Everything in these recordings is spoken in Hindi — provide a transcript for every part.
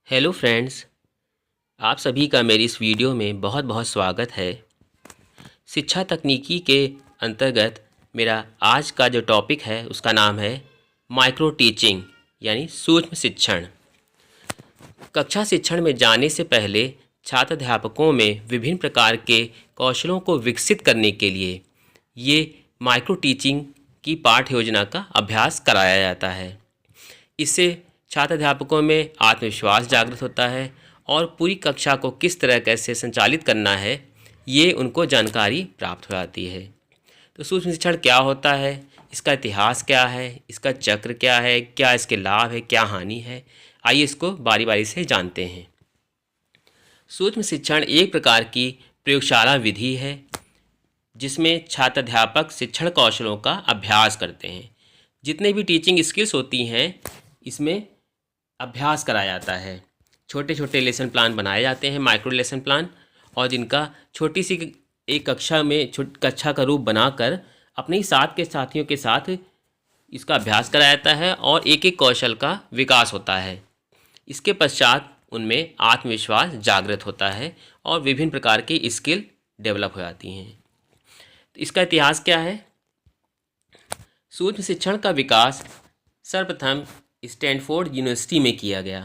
हेलो फ्रेंड्स, आप सभी का मेरी इस वीडियो में बहुत बहुत स्वागत है। शिक्षा तकनीकी के अंतर्गत मेरा आज का जो टॉपिक है उसका नाम है माइक्रो टीचिंग यानी सूक्ष्म शिक्षण। कक्षा शिक्षण में जाने से पहले छात्र अध्यापकों में विभिन्न प्रकार के कौशलों को विकसित करने के लिए ये माइक्रो टीचिंग की पाठ्य योजना का अभ्यास कराया जाता है। इससे छात्र अध्यापकों में आत्मविश्वास जागृत होता है और पूरी कक्षा को किस तरह कैसे संचालित करना है ये उनको जानकारी प्राप्त हो जाती है। तो सूक्ष्म शिक्षण क्या होता है, इसका इतिहास क्या है, इसका चक्र क्या है, क्या इसके लाभ है, क्या हानि है, आइए इसको बारी बारी से जानते हैं। सूक्ष्म शिक्षण एक प्रकार की प्रयोगशाला विधि है जिसमें छात्र अध्यापक शिक्षण कौशलों का अभ्यास करते हैं। जितने भी टीचिंग स्किल्स होती हैं इसमें अभ्यास कराया जाता है। छोटे छोटे लेसन प्लान बनाए जाते हैं, माइक्रो लेसन प्लान, और जिनका छोटी सी एक कक्षा में कक्षा का रूप बनाकर अपने ही साथ के साथियों के साथ इसका अभ्यास कराया जाता है और एक एक कौशल का विकास होता है। इसके पश्चात उनमें आत्मविश्वास जागृत होता है और विभिन्न प्रकार की स्किल डेवलप हो जाती हैं। तो इसका इतिहास क्या है? सूक्ष्म शिक्षण का विकास सर्वप्रथम स्टैनफोर्ड यूनिवर्सिटी में किया गया।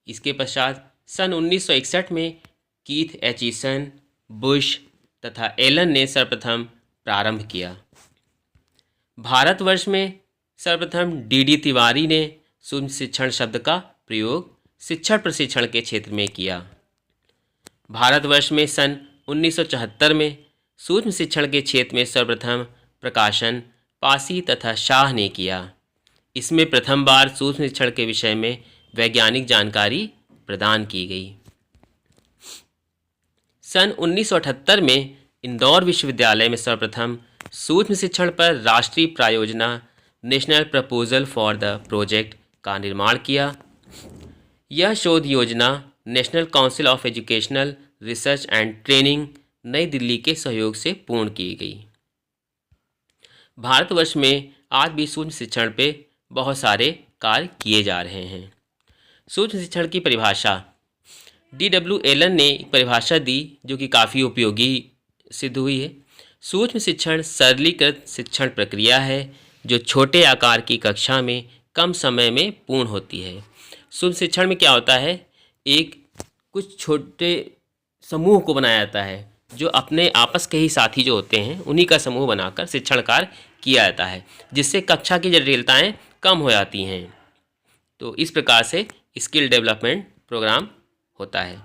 इसके पश्चात सन 1961 में कीथ एचिसन, बुश तथा एलन ने सर्वप्रथम प्रारंभ किया। भारतवर्ष में सर्वप्रथम डी तिवारी ने सूक्ष्म शिक्षण शब्द का प्रयोग शिक्षण प्रशिक्षण के क्षेत्र में किया। भारतवर्ष में सन 1974 में सूक्ष्म शिक्षण के क्षेत्र में सर्वप्रथम प्रकाशन पासी तथा शाह ने किया। इसमें प्रथम बार सूक्ष्म शिक्षण के विषय में वैज्ञानिक जानकारी प्रदान की गई। सन 1978 में इंदौर विश्वविद्यालय में सर्वप्रथम सूक्ष्म शिक्षण पर राष्ट्रीय प्रायोजना national proposal for the project का निर्माण किया। यह शोध योजना National Council of Educational Research and Training नई दिल्ली के सहयोग से पूर्ण की गई। भारतवर्ष में आज भी सूक्ष्म शिक्षण पे बहुत सारे कार्य किए जा रहे हैं। सूक्ष्म शिक्षण की परिभाषा D.W. एलन ने एक परिभाषा दी जो कि काफ़ी उपयोगी सिद्ध हुई है। सूक्ष्म शिक्षण सरलीकृत शिक्षण प्रक्रिया है जो छोटे आकार की कक्षा में कम समय में पूर्ण होती है। सूक्ष्म शिक्षण में क्या होता है, एक कुछ छोटे समूह को बनाया जाता है जो अपने आपस के ही साथी जो होते हैं उन्हीं का समूह बनाकर शिक्षण कार्य किया जाता है, जिससे कक्षा की जटिलताएं कम हो जाती हैं। तो इस प्रकार से स्किल डेवलपमेंट प्रोग्राम होता है।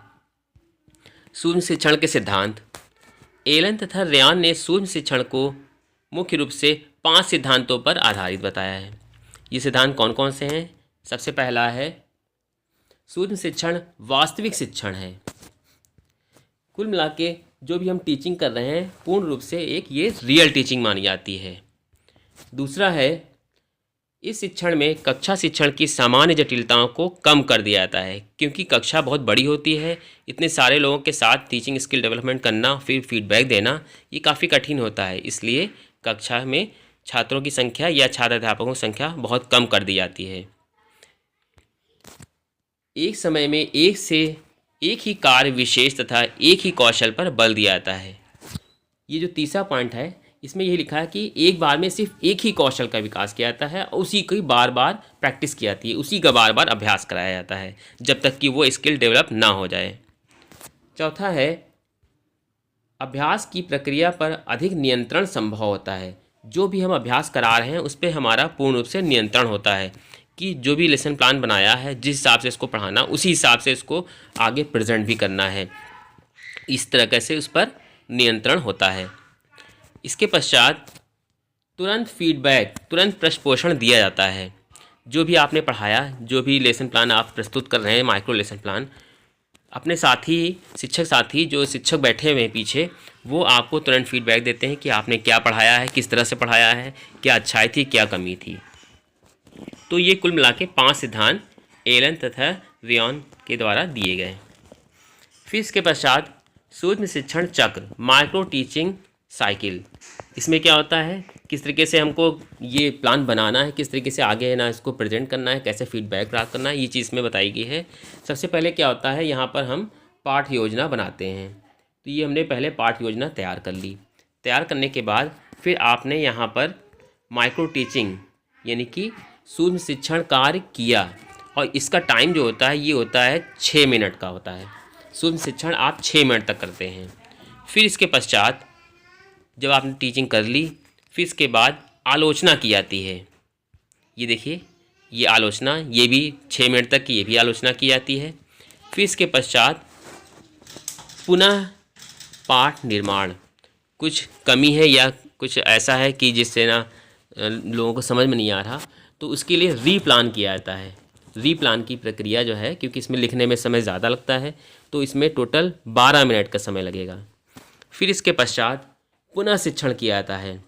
सूक्ष्म शिक्षण के सिद्धांत एलन तथा रेयान ने सूक्ष्म शिक्षण को मुख्य रूप से 5 सिद्धांतों पर आधारित बताया है। ये सिद्धांत कौन कौन से हैं? सबसे पहला है सूक्ष्म शिक्षण वास्तविक शिक्षण है। कुल मिला के जो भी हम टीचिंग कर रहे हैं पूर्ण रूप से एक ये रियल टीचिंग मानी जाती है। दूसरा है इस शिक्षण में कक्षा शिक्षण की सामान्य जटिलताओं को कम कर दिया जाता है, क्योंकि कक्षा बहुत बड़ी होती है, इतने सारे लोगों के साथ टीचिंग स्किल डेवलपमेंट करना, फिर फीडबैक देना, ये काफ़ी कठिन होता है। इसलिए कक्षा में छात्रों की संख्या या छात्र अध्यापकों की संख्या बहुत कम कर दी जाती है। एक समय में एक ही कार्य विशेष तथा एक ही कौशल पर बल दिया जाता है। ये जो तीसरा पॉइंट है इसमें यह लिखा है कि एक बार में सिर्फ एक ही कौशल का विकास किया जाता है और उसी की बार बार प्रैक्टिस की जाती है, उसी का बार बार अभ्यास कराया जाता है जब तक कि वो स्किल डेवलप ना हो जाए। चौथा है अभ्यास की प्रक्रिया पर अधिक नियंत्रण संभव होता है। जो भी हम अभ्यास करा रहे हैं उस पर हमारा पूर्ण रूप से नियंत्रण होता है कि जो भी लेसन प्लान बनाया है जिस हिसाब से इसको पढ़ाना उसी हिसाब से इसको आगे प्रेजेंट भी करना है। इस तरह से उस पर नियंत्रण होता है। इसके पश्चात तुरंत फीडबैक, तुरंत प्रश्नपोषण दिया जाता है। जो भी आपने पढ़ाया, जो भी लेसन प्लान आप प्रस्तुत कर रहे हैं, माइक्रो लेसन प्लान, अपने साथी शिक्षक साथी जो शिक्षक बैठे हुए हैं पीछे, वो आपको तुरंत फीडबैक देते हैं कि आपने क्या पढ़ाया है, किस तरह से पढ़ाया है, क्या अच्छाई थी, क्या कमी थी। तो ये कुल मिला के 5 सिद्धांत एलन तथा रेयान के द्वारा दिए गए। फिर इसके पश्चात सूक्ष्म शिक्षण चक्र, माइक्रो टीचिंग साइकिल। इसमें क्या होता है किस तरीके से हमको ये प्लान बनाना है, किस तरीके से आगे है ना इसको प्रेजेंट करना है, कैसे फीडबैक प्राप्त करना है, ये चीज़ में बताई गई है। सबसे पहले क्या होता है, यहाँ पर हम पाठ योजना बनाते हैं। तो ये हमने पहले पाठ योजना तैयार कर ली। तैयार करने के बाद फिर आपने यहाँ पर माइक्रो टीचिंग यानी कि सूक्ष्म शिक्षण कार्य किया, और इसका टाइम जो होता है ये होता है 6 मिनट का होता है। सूक्ष्म शिक्षण आप 6 मिनट तक करते हैं। फिर इसके पश्चात जब आपने टीचिंग कर ली, फिर इसके बाद आलोचना की जाती है। ये देखिए, ये आलोचना, ये भी 6 मिनट तक की, ये भी आलोचना की जाती है। फिर इसके पश्चात पुनः पाठ निर्माण, कुछ कमी है या कुछ ऐसा है कि जिससे ना लोगों को समझ में नहीं आ रहा, तो उसके लिए रीप्लान किया जाता है। रीप्लान की प्रक्रिया जो है, क्योंकि इसमें लिखने में समय ज़्यादा लगता है, तो इसमें टोटल 12 मिनट का समय लगेगा। फिर इसके पश्चात पुनः शिक्षण किया जाता है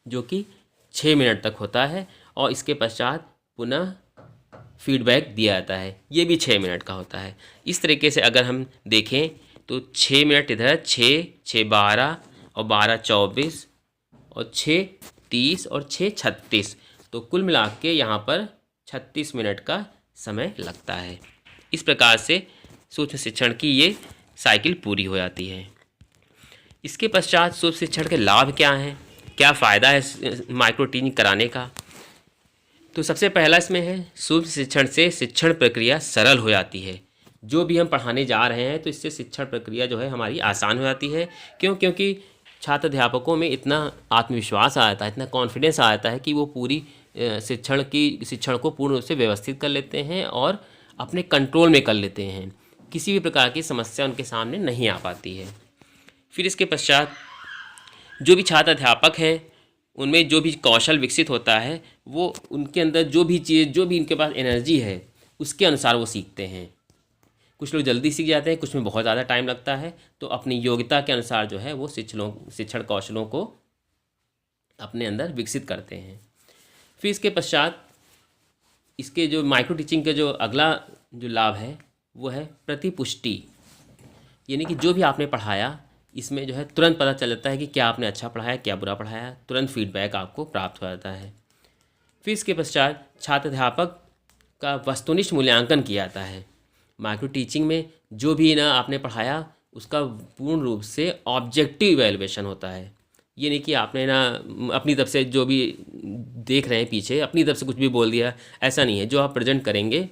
जो कि 6 मिनट तक होता है, और इसके पश्चात पुनः फीडबैक दिया जाता है, ये भी 6 मिनट का होता है। इस तरीके से अगर हम देखें तो 6 मिनट इधर, 6 12 और 12 24 और 6 30 और 6 36, तो कुल मिला के यहाँ पर 36 मिनट का समय लगता है। इस प्रकार से सूक्ष्म शिक्षण की ये साइकिल पूरी हो जाती है। इसके पश्चात सूक्ष्म शिक्षण के लाभ क्या हैं, क्या फ़ायदा है माइक्रो टीचिंग कराने का। तो सबसे पहला इसमें है, सूक्ष्म शिक्षण से शिक्षण प्रक्रिया सरल हो जाती है। जो भी हम पढ़ाने जा रहे हैं तो इससे शिक्षण प्रक्रिया जो है हमारी आसान हो जाती है। क्योंकि छात्र अध्यापकों में इतना आत्मविश्वास आ जाता है, इतना कॉन्फिडेंस आ जाता है कि वो पूरी शिक्षण को पूर्ण रूप से व्यवस्थित कर लेते हैं और अपने कंट्रोल में कर लेते हैं। किसी भी प्रकार की समस्या उनके सामने नहीं आ पाती है। फिर इसके पश्चात जो भी छात्र अध्यापक हैं उनमें जो भी कौशल विकसित होता है, वो उनके अंदर जो भी चीज़, जो भी उनके पास एनर्जी है, उसके अनुसार वो सीखते हैं। कुछ लोग जल्दी सीख जाते हैं, कुछ में बहुत ज़्यादा टाइम लगता है। तो अपनी योग्यता के अनुसार जो है वो शिक्षण कौशलों को अपने अंदर विकसित करते हैं। फिर इसके पश्चात इसके जो माइक्रो टीचिंग का जो अगला जो लाभ है वो है प्रतिपुष्टि, यानी कि जो भी आपने पढ़ाया इसमें जो है तुरंत पता चल जाता है कि क्या आपने अच्छा पढ़ाया, क्या बुरा पढ़ाया, तुरंत फीडबैक आपको प्राप्त हो जाता है। फिर इसके पश्चात छात्र अध्यापक का वस्तुनिष्ठ मूल्यांकन किया जाता है। माइक्रो टीचिंग में जो भी ना आपने पढ़ाया उसका पूर्ण रूप से ऑब्जेक्टिव इवैल्यूएशन होता है। ये नहीं कि आपने ना अपनी तरफ से जो भी देख रहे हैं पीछे अपनी तरफ से कुछ भी बोल दिया, ऐसा नहीं है। जो आप प्रेजेंट करेंगे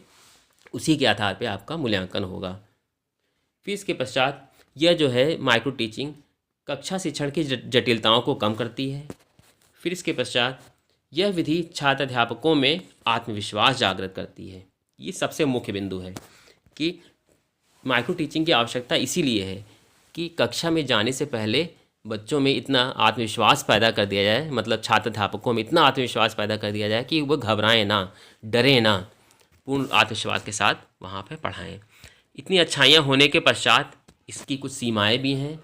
उसी के आधार पे आपका मूल्यांकन होगा। फिर इसके पश्चात यह जो है माइक्रो टीचिंग कक्षा शिक्षण की जटिलताओं को कम करती है। फिर इसके पश्चात यह विधि छात्र अध्यापकों में आत्मविश्वास जागृत करती है। ये सबसे मुख्य बिंदु है कि माइक्रो टीचिंग की आवश्यकता इसीलिए है कि कक्षा में जाने से पहले बच्चों में इतना आत्मविश्वास पैदा कर दिया जाए, मतलब छात्र अध्यापकों में इतना आत्मविश्वास पैदा कर दिया जाए कि वो घबराएं ना, डरें ना, पूर्ण आत्मविश्वास के साथ वहाँ पे पढ़ाएं। इतनी अच्छाइयाँ होने के पश्चात इसकी कुछ सीमाएं भी हैं।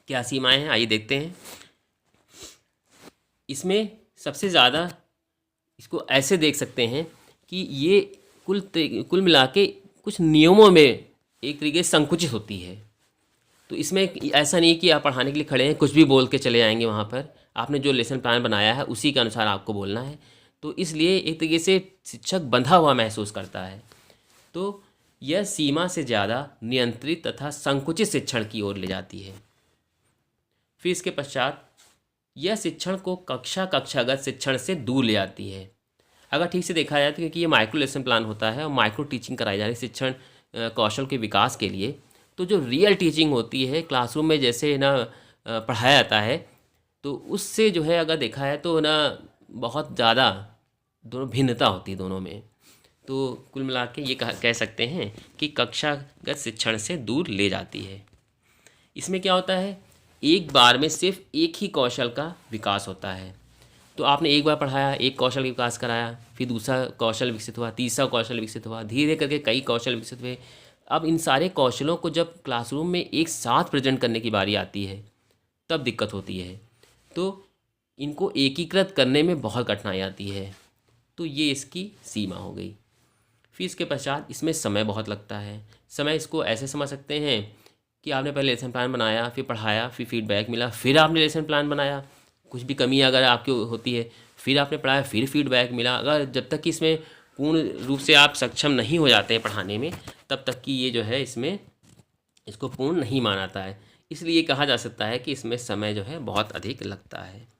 क्या सीमाएं हैं, आइए देखते हैं। इसमें सबसे ज़्यादा इसको ऐसे देख सकते हैं कि ये कुल मिला के कुछ नियमों में एक तरीके से संकुचित होती है। तो इसमें ऐसा नहीं कि आप पढ़ाने के लिए खड़े हैं कुछ भी बोल के चले जाएंगे वहाँ पर। आपने जो लेसन प्लान बनाया है उसी के अनुसार आपको बोलना है। तो इसलिए एक तरीके से शिक्षक बंधा हुआ महसूस करता है। तो यह सीमा से ज़्यादा नियंत्रित तथा संकुचित शिक्षण की ओर ले जाती है। फिर इसके पश्चात यह शिक्षण को कक्षागत शिक्षण से दूर ले जाती है। अगर ठीक से देखा जाए तो क्योंकि ये माइक्रो लेसन प्लान होता है और माइक्रो टीचिंग कराई जा रही है शिक्षण कौशल के विकास के लिए, तो जो रियल टीचिंग होती है क्लासरूम में जैसे ना पढ़ाया जाता है, तो उससे जो है अगर देखा है तो ना बहुत ज़्यादा दोनों भिन्नता होती है दोनों में। तो कुल मिला के ये कह सकते हैं कि कक्षागत शिक्षण से दूर ले जाती है। इसमें क्या होता है, एक बार में सिर्फ एक ही कौशल का विकास होता है। तो आपने एक बार पढ़ाया, एक कौशल का विकास कराया, फिर दूसरा कौशल विकसित हुआ, तीसरा कौशल विकसित हुआ, धीरे करके कई कौशल विकसित हुए। अब इन सारे कौशलों को जब क्लासरूम में एक साथ प्रेजेंट करने की बारी आती है तब दिक्कत होती है। तो इनको एकीकृत करने में बहुत कठिनाई आती है। तो ये इसकी सीमा हो गई। फिर इसके पश्चात इसमें समय बहुत लगता है। समय इसको ऐसे समझ सकते हैं कि आपने पहले लेसन प्लान बनाया, फिर पढ़ाया, फिर फीडबैक मिला, फिर आपने लेसन प्लान बनाया, कुछ भी कमी अगर आपकी होती है, फिर आपने पढ़ाया, फिर फीडबैक मिला, अगर जब तक कि इसमें पूर्ण रूप से आप सक्षम नहीं हो जाते हैं पढ़ाने में, तब तक कि ये जो है इसमें इसको पूर्ण नहीं माना जाता है। इसलिए कहा जा सकता है कि इसमें समय जो है बहुत अधिक लगता है।